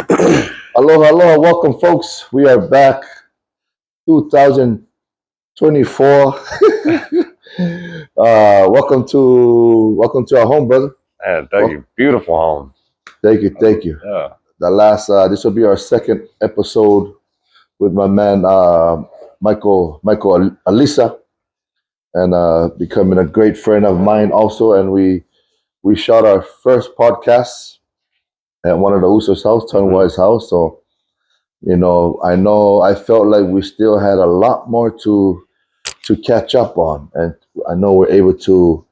Hello, hello, welcome, folks. We are back, 2024. Welcome to our home, brother. Man, thank Well, you. Beautiful home. thank you, thank you. Yeah. This will be our second episode with my man Michael Alisa, and becoming a great friend of mine also. And we shot our first podcast at one of the Usos' house, hmm Tunwise house. So I felt like we still had a lot more to catch up on, and I know we're able to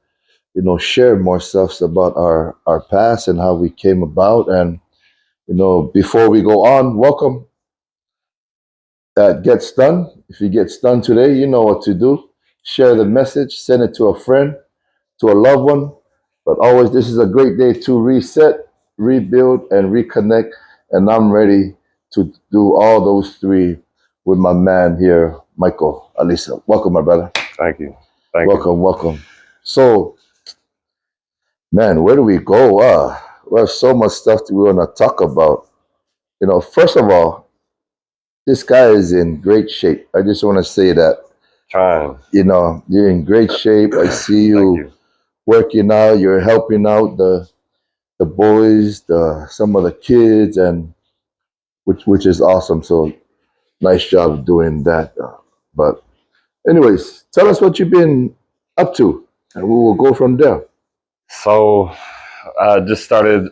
share more stuff about our past and how we came about. And before we go on, welcome. That gets done. If you get done today, you know what to do. Share the message, send it to a friend, to a loved one. But always, this is a great day to reset, rebuild, and reconnect. And I'm ready to do all those three with my man here, Michael Alisa. Welcome, my brother. Thank you. Thank you. Welcome, welcome. So, man, where do we go? We have so much stuff that we want to talk about. First of all, this guy is in great shape. I just want to say that. Trying. You're in great shape. I see Thank you you. working out. You're helping out the boys, some of the kids, and which is awesome. So nice job doing that. But anyways, tell us what you've been up to, and we will go from there. So, just started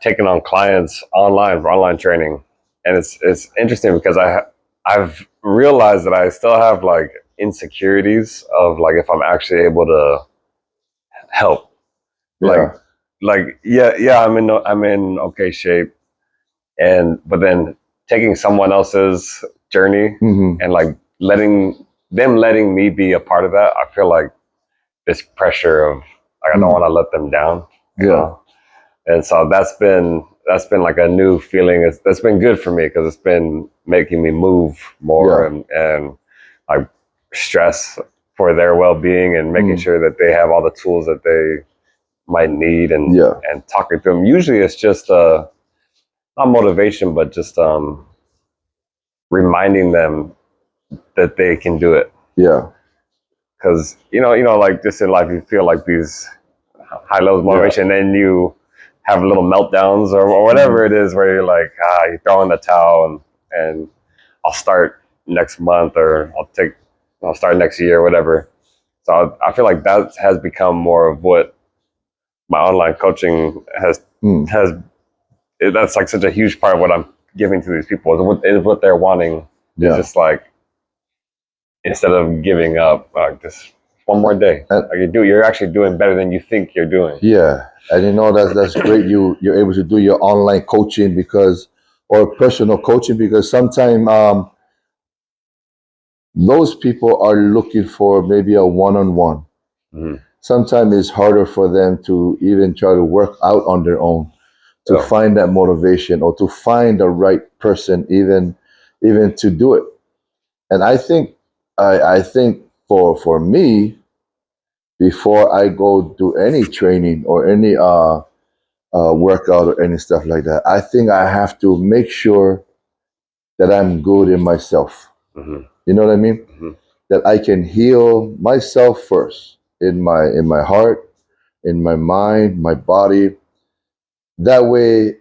taking on clients online for online training, and it's interesting because I've realized that I still have like insecurities of like if I'm actually able to help. Like Yeah. yeah, I'm in okay shape, and but then taking someone else's journey Hmm. and like letting me be a part of that, I feel like this pressure of like I don't want to let them down, you Yeah. know. And so that's been like a new feeling. That's been good for me because it's been making me move more Yeah. and like stress for their well-being and making Mm. sure that they have all the tools that they might need Yeah. and talking to them. Usually it's just not motivation, but just reminding them that they can do it. Yeah. Because like just in life, you feel like these high levels of Yeah. motivation, and then you have little meltdowns or whatever Mhm. it is, where you're like, you throw in the towel, and I'll start next month, or I'll start next year, whatever. So I feel like that has become more of what my online coaching Mm. has. That's like such a huge part of what I'm giving to these people is what they're wanting. Is Yeah. just like instead of giving up, just one more day. And Like you're actually doing better than you think you're doing. yeah, and that's great. You're able to do your online coaching because, or personal coaching, because sometimes those people are looking for maybe a one-on-one. Mhm. Sometimes it's harder for them to even try to work out on their own, to Yeah. find that motivation or to find the right person, even to do it. And I think for me, before I go do any training or any workout or any stuff like that, I think I have to make sure that I'm good in myself. hmm You know what I mean? hmm That I can heal myself first in my heart, in my mind, my body. That way,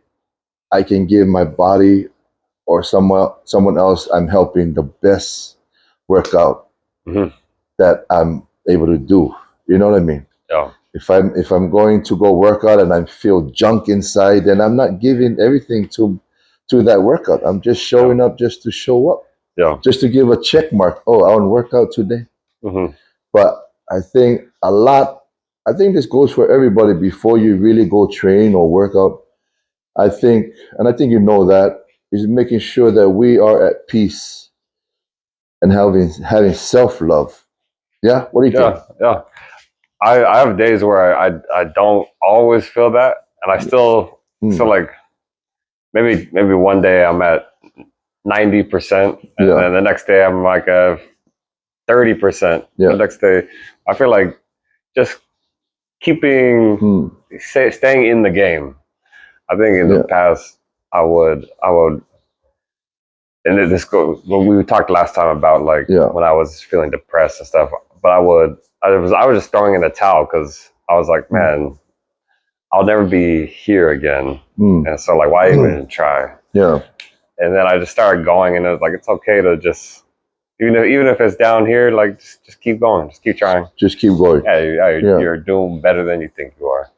I can give my body or someone else I'm helping the best workout hmm that I'm able to do. You know what I mean? Yeah. If I'm going to go work out and I feel junk inside, then I'm not giving everything to that workout. I'm just Yeah. showing up just to show up, Yeah. just to give a check mark. Oh, I want to work out today. hmm But I think this goes for everybody before you really go train or work out. And I think that is making sure that we are at peace and having self love. Yeah, what do you think? Yeah. Yeah. I have days where I don't always feel that, and I still Mm, like maybe one day I'm at 90%, and yeah, then the next day I'm like a 30%. The yeah, next day I feel like just keeping mm, staying in the game. I think in the yeah, past I would, and this go when we talked last time about like Yeah. when I was feeling depressed and stuff. But I was just throwing in the towel because I was like, man, I'll never be here again, Mm. and so like, why even try? Yeah. And then I just started going, and it was like, it's okay to just even if it's down here, like just keep going, just keep trying. Just keep going. Yeah, Yeah. you're doing better than you think you are.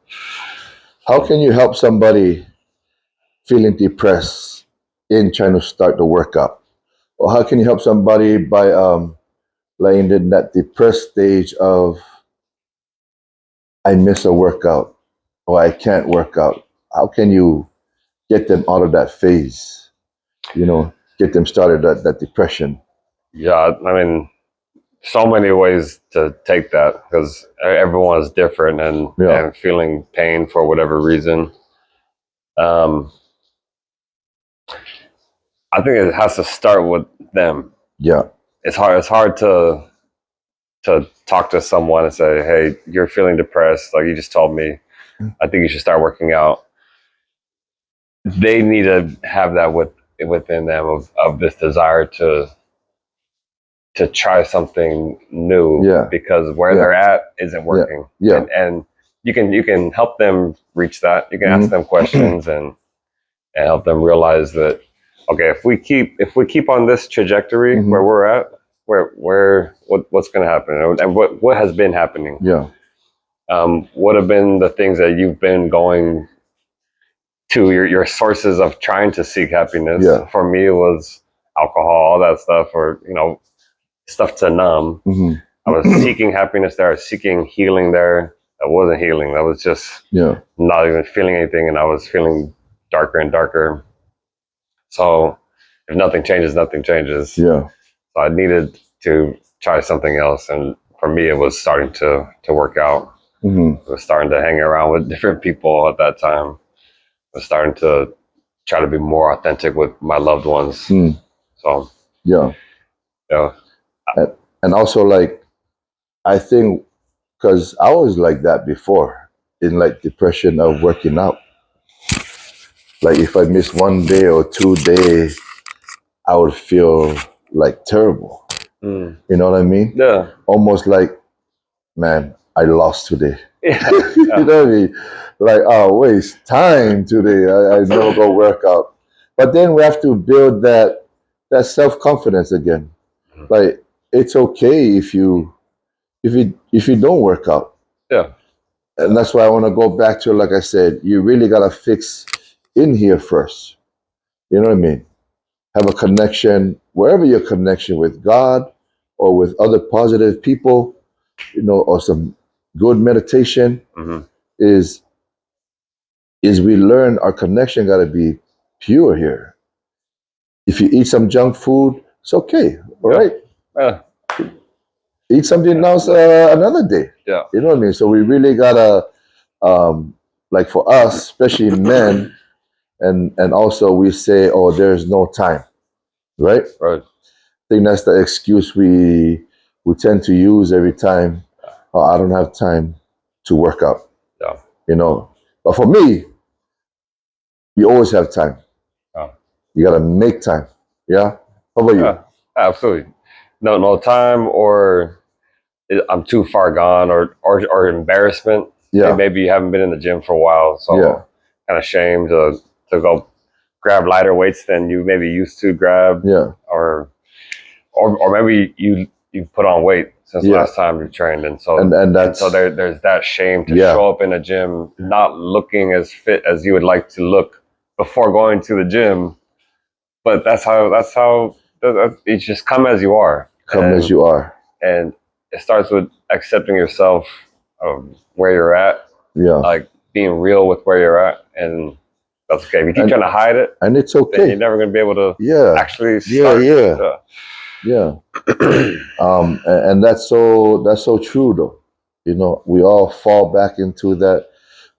How can you help somebody feeling depressed in trying to start the workout? Or how can you help somebody by laying in that depressed stage of I miss a workout or I can't work out? How can you get them out of that phase? Get them started that depression. Yeah, I mean, so many ways to take that because everyone is different and Yeah. feeling pain for whatever reason. Um, I think it has to start with them. Yeah. It's hard. It's hard to talk to someone and say, "Hey, you're feeling depressed. Like you just told me. I think you should start working out." They need to have that within them of this desire to try something new Yeah. because where Yeah. they're at isn't working. Yeah. And you can help them reach that. You can ask them questions and help them realize that okay, if we keep on this trajectory where we're at, what's going to happen and what has been happening. Yeah. What have been the things that you've been going to your sources of trying to seek happiness? Yeah. For me, it was alcohol, all that stuff, or stuff to numb. Mm-hmm. I was seeking happiness there. I was seeking healing there. That wasn't healing. That was just Yeah. not even feeling anything, and I was feeling darker and darker. So if nothing changes, nothing changes. Yeah. So I needed to try something else, and for me, it was starting to work out. Mm-hmm. I was starting to hang around with different people at that time. I was starting to try to be more authentic with my loved ones. Mm. So Yeah. yeah, And also, like, I think because I was like that before in like depression of working out. Like, if I miss 1 day or 2 days, I would feel like terrible. mm. You know what I mean? Yeah, Almost like, man, I lost today. yeah, You know what I mean? Like, oh, waste time today. I never go work out. But then we have to build that self confidence again. Like, it's okay if you don't work out. yeah, And that's why I want to go back to, like I said, you really gotta fix in here first. You know what I mean? Have a connection wherever your connection with God or with other positive people, or some good meditation hmm is we learn our connection got to be pure here. If you eat some junk food, it's okay. All right, yeah, eat something else another day. yeah, You know what I mean? So we really gotta, like for us, especially men, and also we say, oh, there's no time, right? right, I think that's the excuse we tend to use every time. Oh, I don't have time to work out. yeah, But for me, you always have time. yeah, You gotta make time. Yeah. How about you? yeah, absolutely. No time, or I'm too far gone, or embarrassment. Hey, Yeah. maybe you haven't been in the gym for a while, Yeah. so kind of shame to go grab lighter weights than you maybe used to grab, Yeah. or maybe you put on weight since Yeah. last time you trained, and so And that's so there's that shame to yeah. show up in a gym not looking as fit as you would like to look before going to the gym. But that's how you just come as you are, Come as you are. and it starts with accepting yourself, where you're at, Yeah. like being real with where you're at, and that's okay. If you keep And trying to hide it, and it's then you're okay. never going to be able to Yeah. actually Yeah. start. Yeah. Yeah. And that's so true though. We all fall back into that.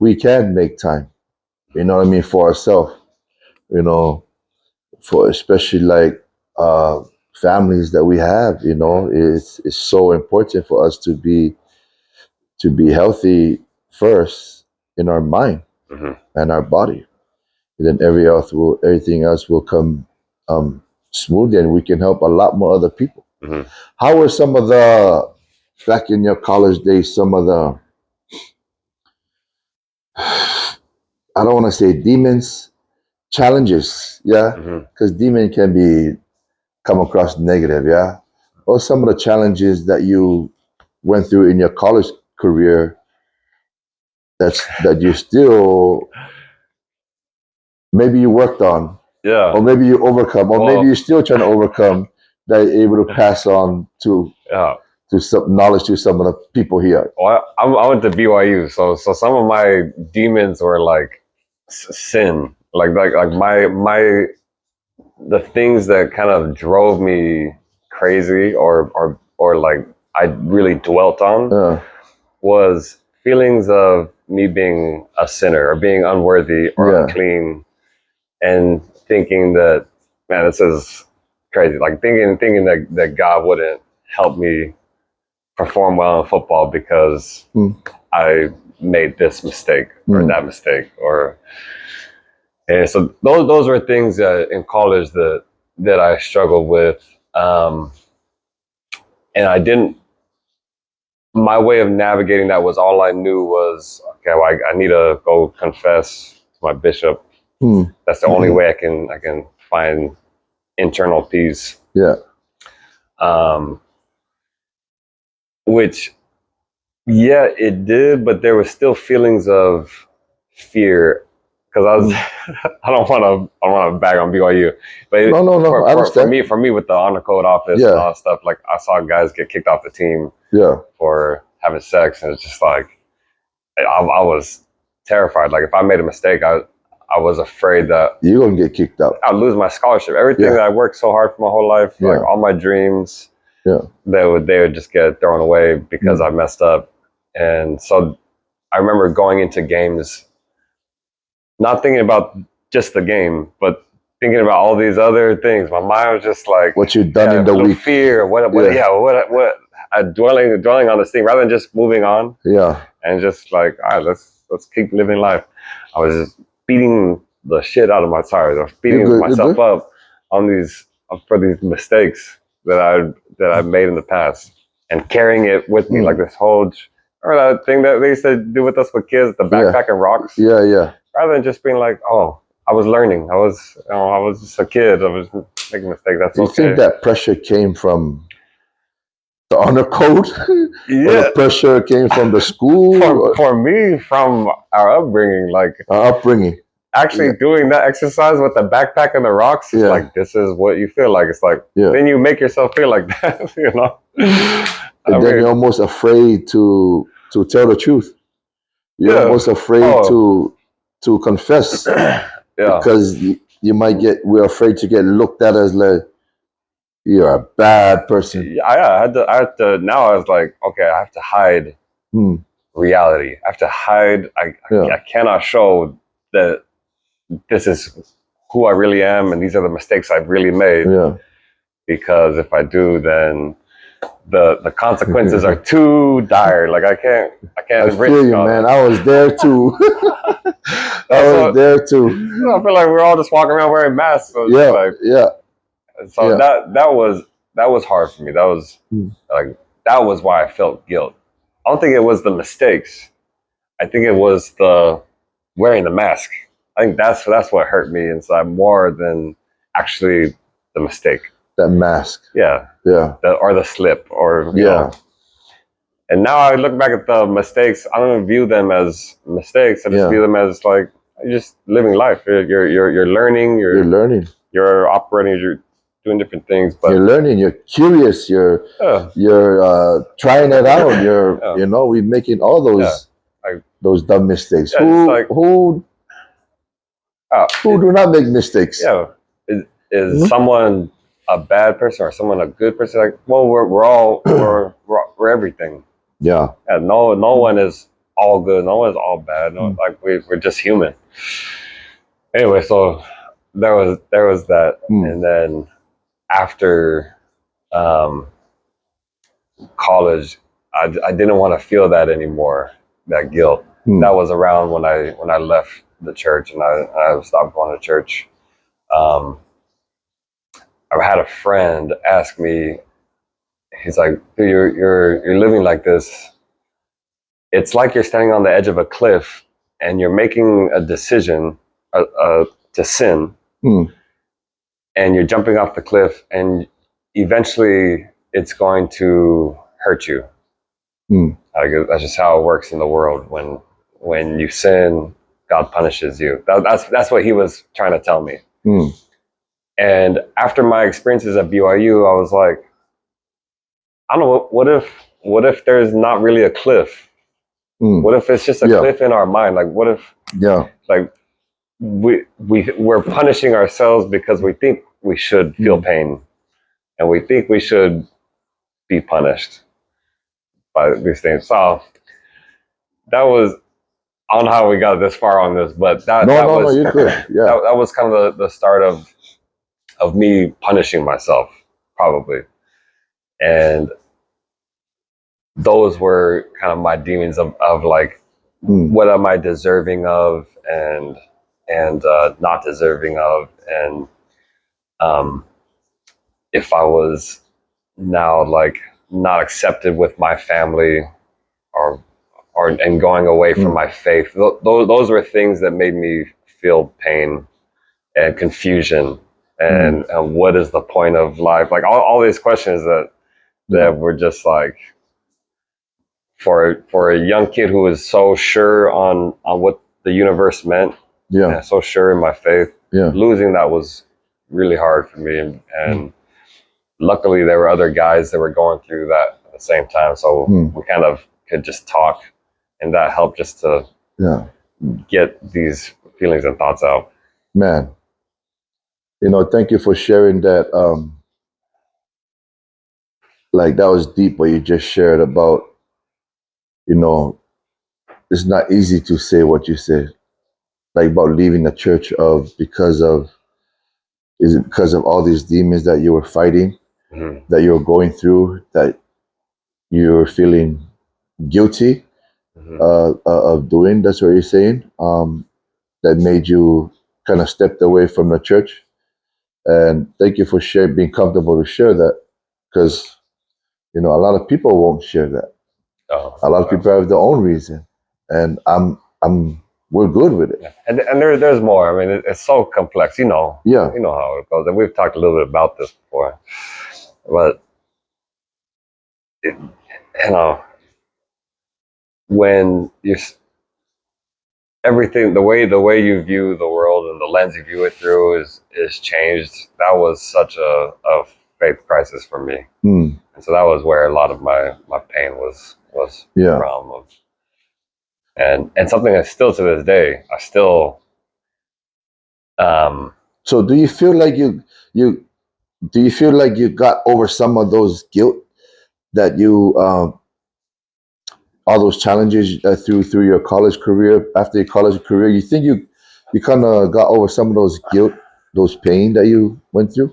We can make time. You know what I mean, for ourselves. You know, for especially like families that we have. It's so important for us to be healthy first in our mind Mhm. and our body. then everything else will come smoothly, and we can help a lot more other people. Hmm. How were some of the back in your college days? Some of the, I don't want to say demons, challenges, yeah, Hmm. because demon can be come across negative, yeah. Or some of the challenges that you went through in your college career that you still maybe you worked on, Yeah. or maybe you overcome, or maybe Well, you're still trying to overcome, that you're able to pass on yeah. to some knowledge to some of the people here. Well, I went to BYU, so some of my demons were like sin, like my the things that kind of drove me crazy or like I really dwelt on Yeah, was feelings of me being a sinner or being unworthy or yeah, unclean and thinking that, man, this is crazy. Like thinking that God wouldn't help me perform well in football because mm, I made this mistake or mm, that mistake or and so those were things that in college that I struggled with. And I didn't my way of navigating that was all I knew was okay, well, I need to go confess to my bishop. mm, That's the only way I can find internal peace. yeah, Um, which yeah, it did, but there was still feelings of fear because I was mm. I don't want to bag on BYU, but No, no, no. I understand. for me with the honor code office and Yeah, all that stuff, like I saw guys get kicked off the team yeah. for having sex, and it's just like I was terrified. Like if I made a mistake, I was afraid that You're gonna get kicked out. I'd lose my scholarship. Everything Yeah, that I worked so hard for my whole life, like yeah, all my dreams, yeah. they would just get thrown away because Mm, I messed up. And so I remember going into games, not thinking about just the game, but thinking about all these other things. My mind was just like, what you done in yeah, a the little week? fear. Yeah, What? Dwelling on this thing rather than just moving on yeah. and just like, all right, let's keep living life. I was just beating the shit out of my tires. I was You're beating good. You're myself good. up on these for these mistakes that I made in the past and carrying it with me like Mm, this whole. Or that thing that they used to do with us with kids, the yeah, backpack and rocks, yeah, yeah. rather than just being like, oh, I was learning. I was just a kid. I was making mistakes. That's Do you think okay. that pressure came from the honor code, or the Yeah, pressure came from the school, or for me, from our upbringing, like upbringing? Yeah, actually doing that exercise with the backpack and the rocks, it's yeah, like this is what you feel like. It's like yeah. then you make yourself feel like that, you know. I And then you're mean, almost afraid to tell the truth. You're yeah. almost afraid Oh, to confess, yeah. because you might get. We're afraid to get looked at as like you're a bad person. Yeah, I had to. Now I was like, okay, I have to hide Hmm. reality. I have to hide. Yeah, I cannot show that this is who I really am and these are the mistakes I've really made yeah. because if I do, then the consequences are too dire. Like I I can't feel risk you, all man. that. I was there too. I That's was what there too. I feel like we're all just walking around wearing masks. So it's just Yeah, like yeah, so yeah. that was hard for me. That was Hmm. like that was why I felt guilt. I don't think it was the mistakes. I think it was the wearing the mask. I think that's what hurt me inside more than actually the mistake. That mask. Yeah, Yeah, or the slip, or you know. yeah, And now I look back at the mistakes. I don't view them as mistakes. I just yeah. view them as like you're just living life. You're learning. You're learning. You're operating. You're doing different things. You're But learning. You're curious. yeah, You're trying it out. You're yeah, we're making all yeah. Like those dumb mistakes. yeah, just like uh, Who do not make mistakes? yeah. Is Mhm. someone a bad person or someone a good person? Like, well, we're all we're everything. Yeah. Yeah, no one is all good. No one is all bad. No, like we're just human. Anyway, so there was that, Mm. and then after um, college, I didn't want to feel that anymore. That guilt. Mm. That was around when I left. the church, and I stopped going to church. Um, I had a friend ask me, he's like, "Dude, you're living like this. It's like you're standing on the edge of a cliff, and you're making a decision to sin, Mm. and you're jumping off the cliff, and eventually it's going to hurt you. Mm. That's just how it works in the world. When you sin, God punishes you." That's what he was trying to tell me. Mm. And after my experiences at BYU, I was like, I don't know, what if there's not really a cliff? Mm. What if it's just a Yeah. cliff in our mind? Like, what if, Yeah. like, we're punishing ourselves because we think we should feel pain, and we think we should be punished by these things. So that was, I don't know how we got this far on this, but that No, that no, no, was you're good. Yeah. that was kind of the start of me punishing myself, probably. And those were kind of my demons of like, Mm. what am I deserving of, and not deserving of, and um, if I was now like not accepted with my family, or and going away from Mm. my faith. Those were things that made me feel pain and confusion, Mm. and what is the point of life? Like all these questions that Yeah. were just like, for a young kid who was so sure on what the universe meant, Yeah. and so sure in my faith, Yeah. losing that was really hard for me. And luckily there were other guys that were going through that at the same time, so Mm. we kind of could just talk, and that helped just to Yeah. get these feelings and thoughts out. Man, thank you for sharing that. Like that was deep what you just shared about, you know, it's not easy to say what you said, like about leaving the church is it because of all these demons that you were fighting, Mm-hmm. that you were going through, that you were feeling guilty Mm-hmm. of doing? That's what you're saying. That made you kind of stepped away from the church. And thank you for being comfortable to share that, because a lot of people won't share that. Oh, A lot of people have their own reason, and we're good with it. yeah. And there's more. I mean, it's so complex. Yeah. You know how it goes, and we've talked a little bit about this before. But it, you know, when you everything, the way you view the world and the lens you view it through is changed. That was such a faith crisis for me, Mm. and so that was where a lot of my pain was Yeah. from. And something that still to this day I still So do you feel like you do you feel like you got over some of those guilt that you all those challenges through your college career? After your college career, you think you kind of got over some of those guilt, those pain that you went through,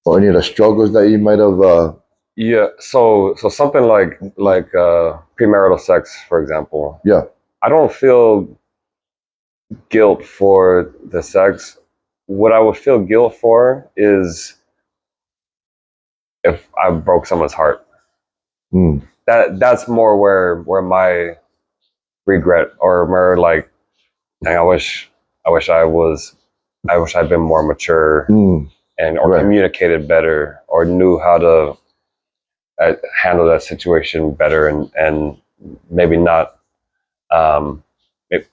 or any of the struggles that you might have? yeah, so something like premarital sex, for example. Yeah. I don't feel guilt for the sex. What I would feel guilt for is if I broke someone's heart. Mm. That's more where my regret, or more like, dang, I wish I'd been more mature, Mm. or Right. communicated better, or knew how to handle that situation better, and maybe not maybe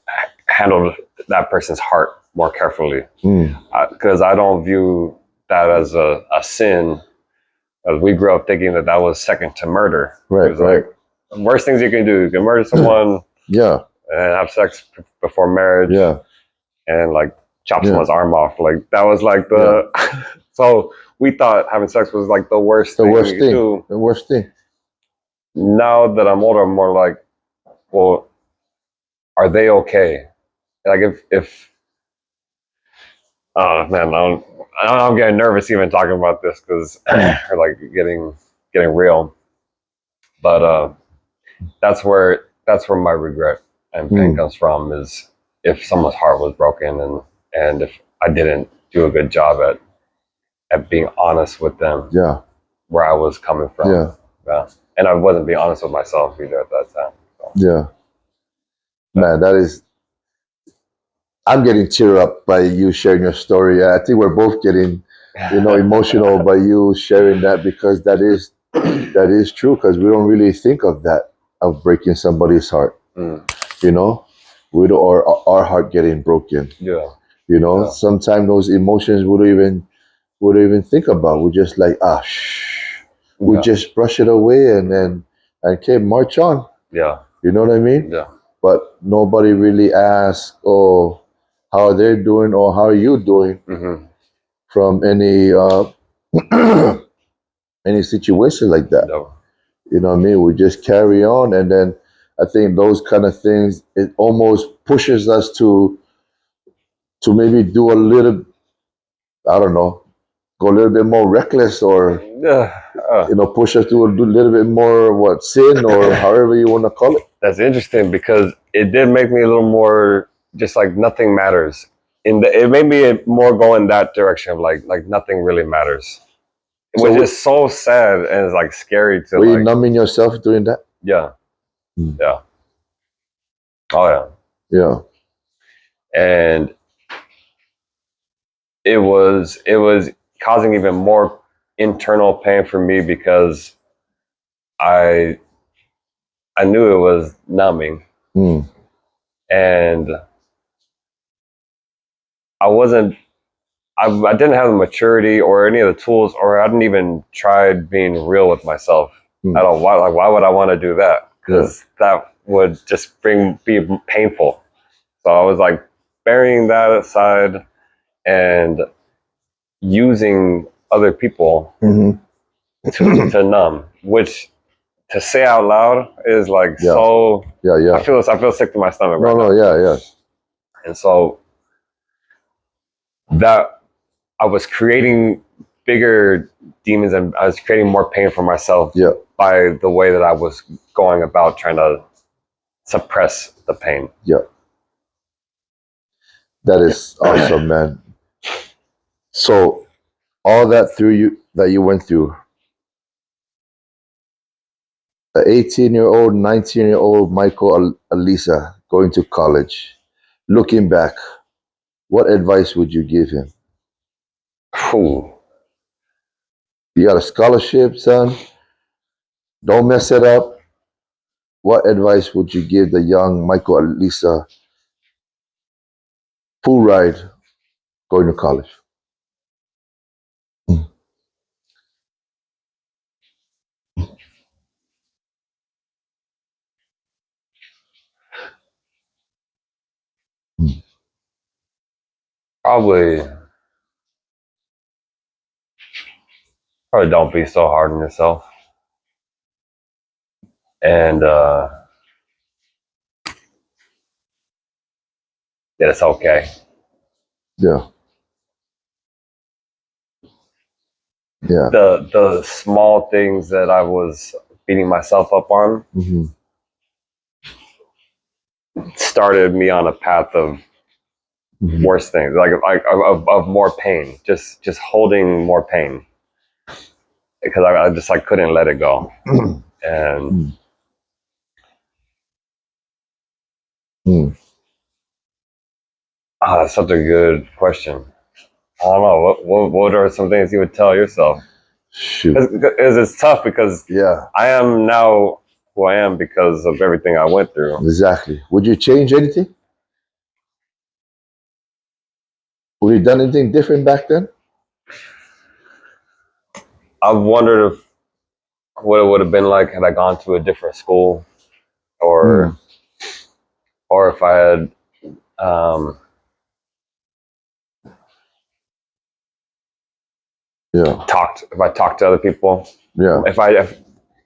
handle that person's heart more carefully, Mm. because I don't view that as a sin. As we grew up thinking that was second to murder. Right. It was Right. like the worst things you can do. You can murder someone Yeah. and have sex before marriage, Yeah. and like chop Yeah. someone's arm off. Like that was like the so we thought having sex was like the worst The thing worst we could thing. do. The worst thing. Now that I'm older, I'm more like, well, are they okay? Like if oh man, I'm getting nervous even talking about this, because or like getting real. But that's where my regret, and pain comes from is if someone's heart was broken and if I didn't do a good job at being honest with them. Yeah. Where I was coming from. Yeah. Yeah. And I wasn't being honest with myself either at that time. So. Yeah. Man, that is. I'm getting teared up by you sharing your story. I think we're both getting, emotional by you sharing that, because that is true. Because we don't really think of that, of breaking somebody's heart. We don't, or our heart getting broken. Yeah. Sometimes those emotions we don't even think about. We just like we just brush it away and okay, march on. Yeah. You know what I mean? Yeah. But nobody really asks, oh, how are they doing or how are you doing from any any situation like that. No. You know what I mean? We just carry on, and then I think those kind of things, it almost pushes us to maybe do a little, I don't know, go a little bit more reckless, or push us to do a little bit more sin, or however you want to call it. That's interesting, because it did make me a little more just like nothing matters. It made me more go in that direction of like nothing really matters. Which is so sad and it's like scary to. Were you numbing yourself doing that? Yeah. Yeah. Oh yeah. Yeah. And it was causing even more internal pain for me, because I knew it was numbing, and I didn't have the maturity or any of the tools, or I hadn't even tried being real with myself at all. Why would I want to do that? Because that would just be painful. So I was like burying that aside and using other people to numb, which to say out loud is like so. Yeah. I feel sick to my stomach right now. Yeah. And so that I was creating bigger demons, and I was creating more pain for myself by the way that I was going about trying to suppress the pain. Yeah. That is awesome, man. So all that you went through, the 18-year-old, 19-year-old Michael Alisa going to college, looking back, what advice would you give him? Ooh. You got a scholarship, son. Don't mess it up. What advice would you give the young Michael Alisa, full ride going to college? Probably don't be so hard on yourself, and that it's okay. Yeah. Yeah. The small things that I was beating myself up on started me on a path of worse things, like of more pain, just holding more pain, because I just couldn't let it go. And that's such a good question. I don't know, what are some things you would tell yourself? Shoot. It's tough, because I am now who I am because of everything I went through. Exactly. Would you change anything? Would you done anything different back then? I've wondered what it would have been like had I gone to a different school, or if I had if I talked to other people. If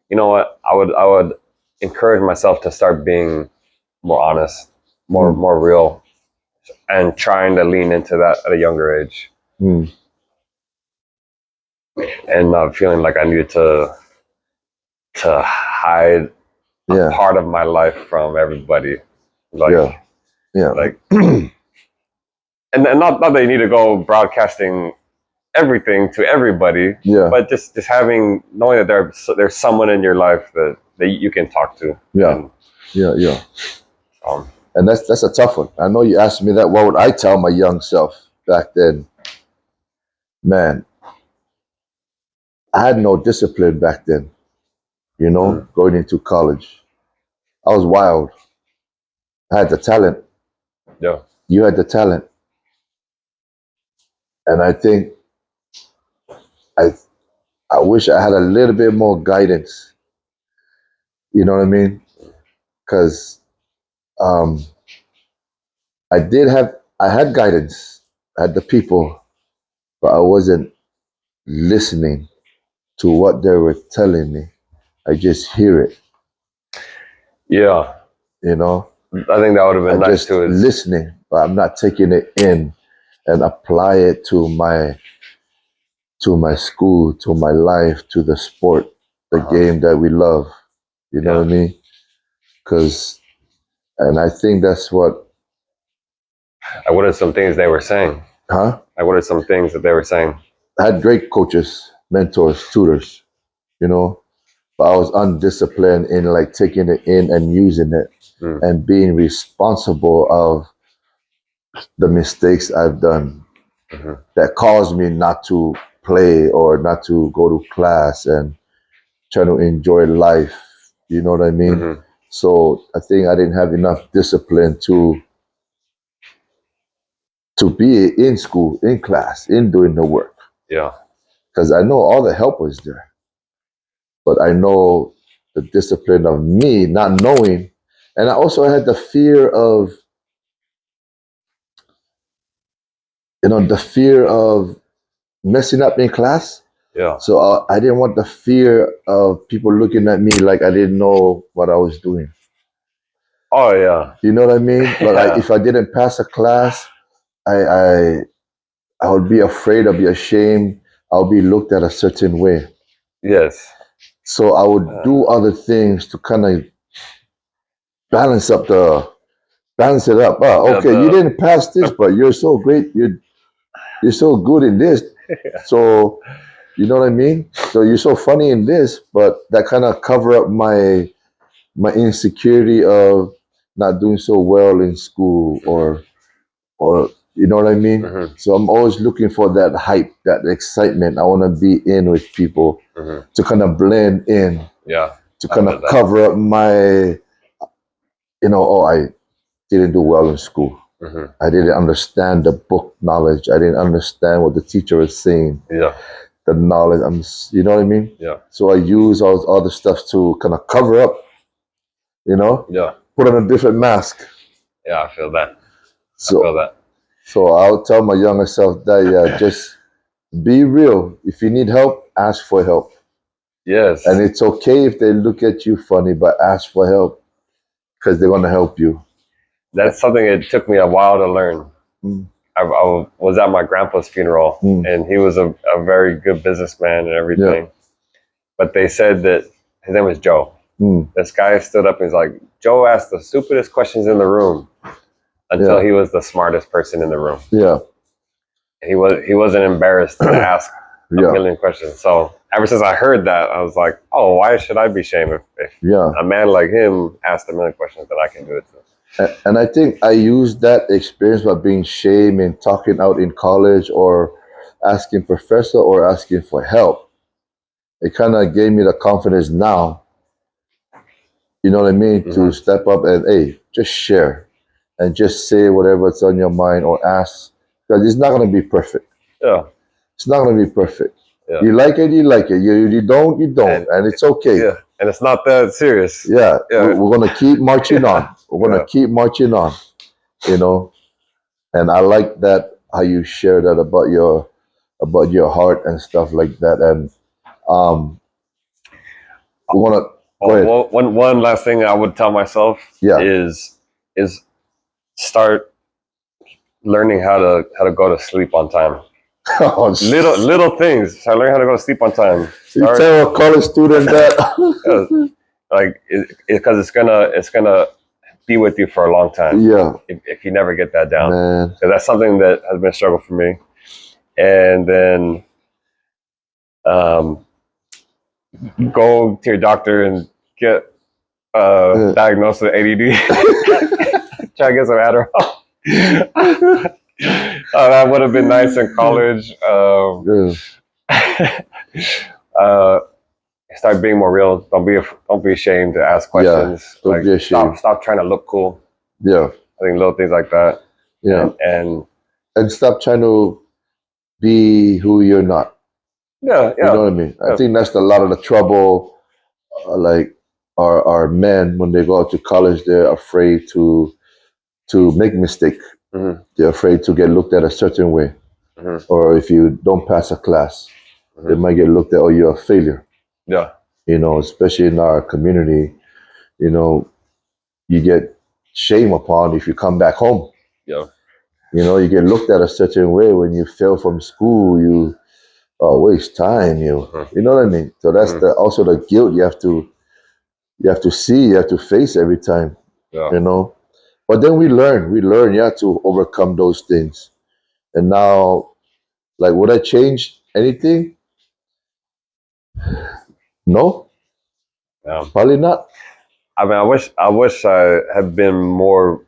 you know what, I would encourage myself to start being more honest, more real, and trying to lean into that at a younger age, and not feeling like I needed to hide a part of my life from everybody. Like, yeah, yeah, like, and not that you need to go broadcasting everything to everybody, yeah, but just having knowing that there's someone in your life that you can talk to. yeah, And, yeah. um, And that's a tough one. I know you asked me that. What would I tell my young self back then? Man, I had no discipline back then. Going into college, I was wild. I had the talent. yeah, You had the talent, and I think I I wish I had a little bit more guidance. You know what I mean? Because um, I had guidance. I had the people, but I wasn't listening to what they were telling me. I just hear it. yeah. You know, I think that would have I been nice just too. Is listening, but I'm not taking it in and apply it to my school, to my life, to the sport, the game that we love. You know what I yeah. mean? And I think that's what, What are some things they were saying? huh? What are some things that they were saying? I had great coaches, mentors, tutors, you know, but I was undisciplined in like taking it in and using it Mm, and being responsible of the mistakes I've done hmm that caused me not to play or not to go to class and try to enjoy life. You know what I mean? hmm So I think I didn't have enough discipline to be in school, in class, in doing the work. Yeah. Because I know all the help was there, but I know the discipline of me not knowing, and I also had the fear of, the fear of messing up in class. Yeah. So I didn't want the fear of people looking at me like I didn't know what I was doing. Oh yeah. You know what I mean? Like Yeah. if I didn't pass a class, I I I would be afraid, I'll be ashamed, I'll be looked at a certain way. Yes. So I would do other things to kind of balance up the balance it up. Oh, Yeah. okay, you didn't pass this, but you're so great. You're so good in this. So you know what I mean? So you're so funny in this, but that kind of cover up my insecurity of not doing so well in school or you know what I mean? hmm So I'm always looking for that hype, that excitement. I want to be in with people hmm to kind of blend in, Yeah. to I kind feel of that. cover up my, oh, I didn't do well in school. hmm I didn't understand the book knowledge. I didn't understand what the teacher was saying. Yeah. The knowledge, you know what I mean? Yeah. So I use all this other stuff to kind of cover up, Yeah. put on a different mask. Yeah. I feel that. I feel So, that. so I'll tell my younger self that, yeah, just be real. If you need help, ask for help. Yes. And it's okay if they look at you funny, but ask for help because they're going to help you. That's something it took me a while to learn. Mm, I was at my grandpa's funeral, mm, and he was a very good businessman and yeah. everything. But they said that his name was Joe. Mm, This guy stood up and he's like, Joe asked the stupidest questions in the room until yeah. he was the smartest person in the room. Yeah. He wasn't embarrassed to ask a Yeah. million questions. So ever since I heard that, I was like, oh, why should I be ashamed if Yeah. a man like him asked a million questions that I can do it too? And I think I used that experience by being shame and talking out in college or asking professor or asking for help. It kind of gave me the confidence now, you know what I mean, to hmm step up and, hey, just share and just say whatever's on your mind or ask because it's not going to be perfect. Yeah, It's not going to be perfect. yeah, You like it, you like it. You don't, you don't. and And it's okay. yeah, and it's not that serious. Yeah. Yeah, We're going to keep marching on. yeah, We're going yeah. to keep marching on, you know. And I like that how you share that about your heart and stuff like that. And um, we want to go ahead. Well, one last thing I would tell myself Yeah. is start learning how to go to sleep on time. Oh, Little things. Start learning how to go to sleep on time. you Start tell a college student yeah, that. like because it's gonna be with you for a long time. Yeah, If you never get that down, man. so that's something that has been a struggle for me. And then go to your doctor and get diagnosed with ADD. Try to get some Adderall. That would have been nice in college. Start being more real. Don't be ashamed to ask questions. Yeah, don't be ashamed. Stop trying to look cool. Yeah, I think little things like that. yeah, and stop trying to be who you're not. Yeah, You know what I mean? I think that's a lot of the trouble. Like our men, when they go out to college, they're afraid to make mistake. Mm-hmm. They're afraid to get looked at a certain way. Mm-hmm. Or if you don't pass a class, mm-hmm. they might get looked at, oh, you're a failure. Yeah. You know, especially in our community, you know, you get shame upon if you come back home. Yeah. You know, you get looked at a certain way when you fail from school. You waste time. Mm-hmm. You know what I mean? So that's Mm-hmm. also the guilt you have to see, you have to face every time. Yeah. You know, but then we learn. You have to overcome those things. And now, like, would I change anything? No, probably not. I mean, I wish I had been more.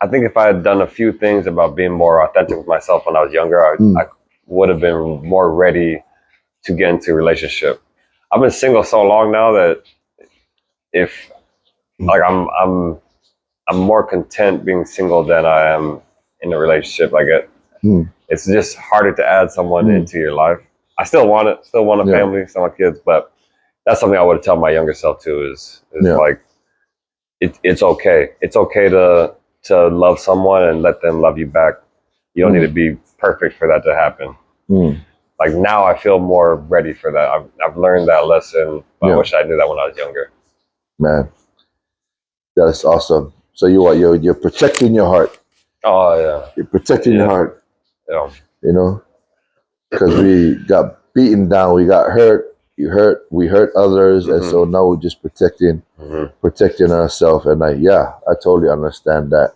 I think if I had done a few things about being more authentic with myself when I was younger, I would have been more ready to get into a relationship. I've been single so long now that if like I'm more content being single than I am in a relationship. Like it's just harder to add someone into your life. I still want it, still want a family, still want kids, but that's something I would tell my younger self too. Is like it's okay. It's okay to love someone and let them love you back. You don't need to be perfect for that to happen. Like now, I feel more ready for that. I've learned that lesson. I wish I knew that when I was younger. Man, that's awesome. So you're protecting your heart. Oh yeah, you're protecting your heart. Yeah, you know, because we got beaten down, we got hurt. We hurt others, and so now we're just protecting ourselves. And I totally understand that.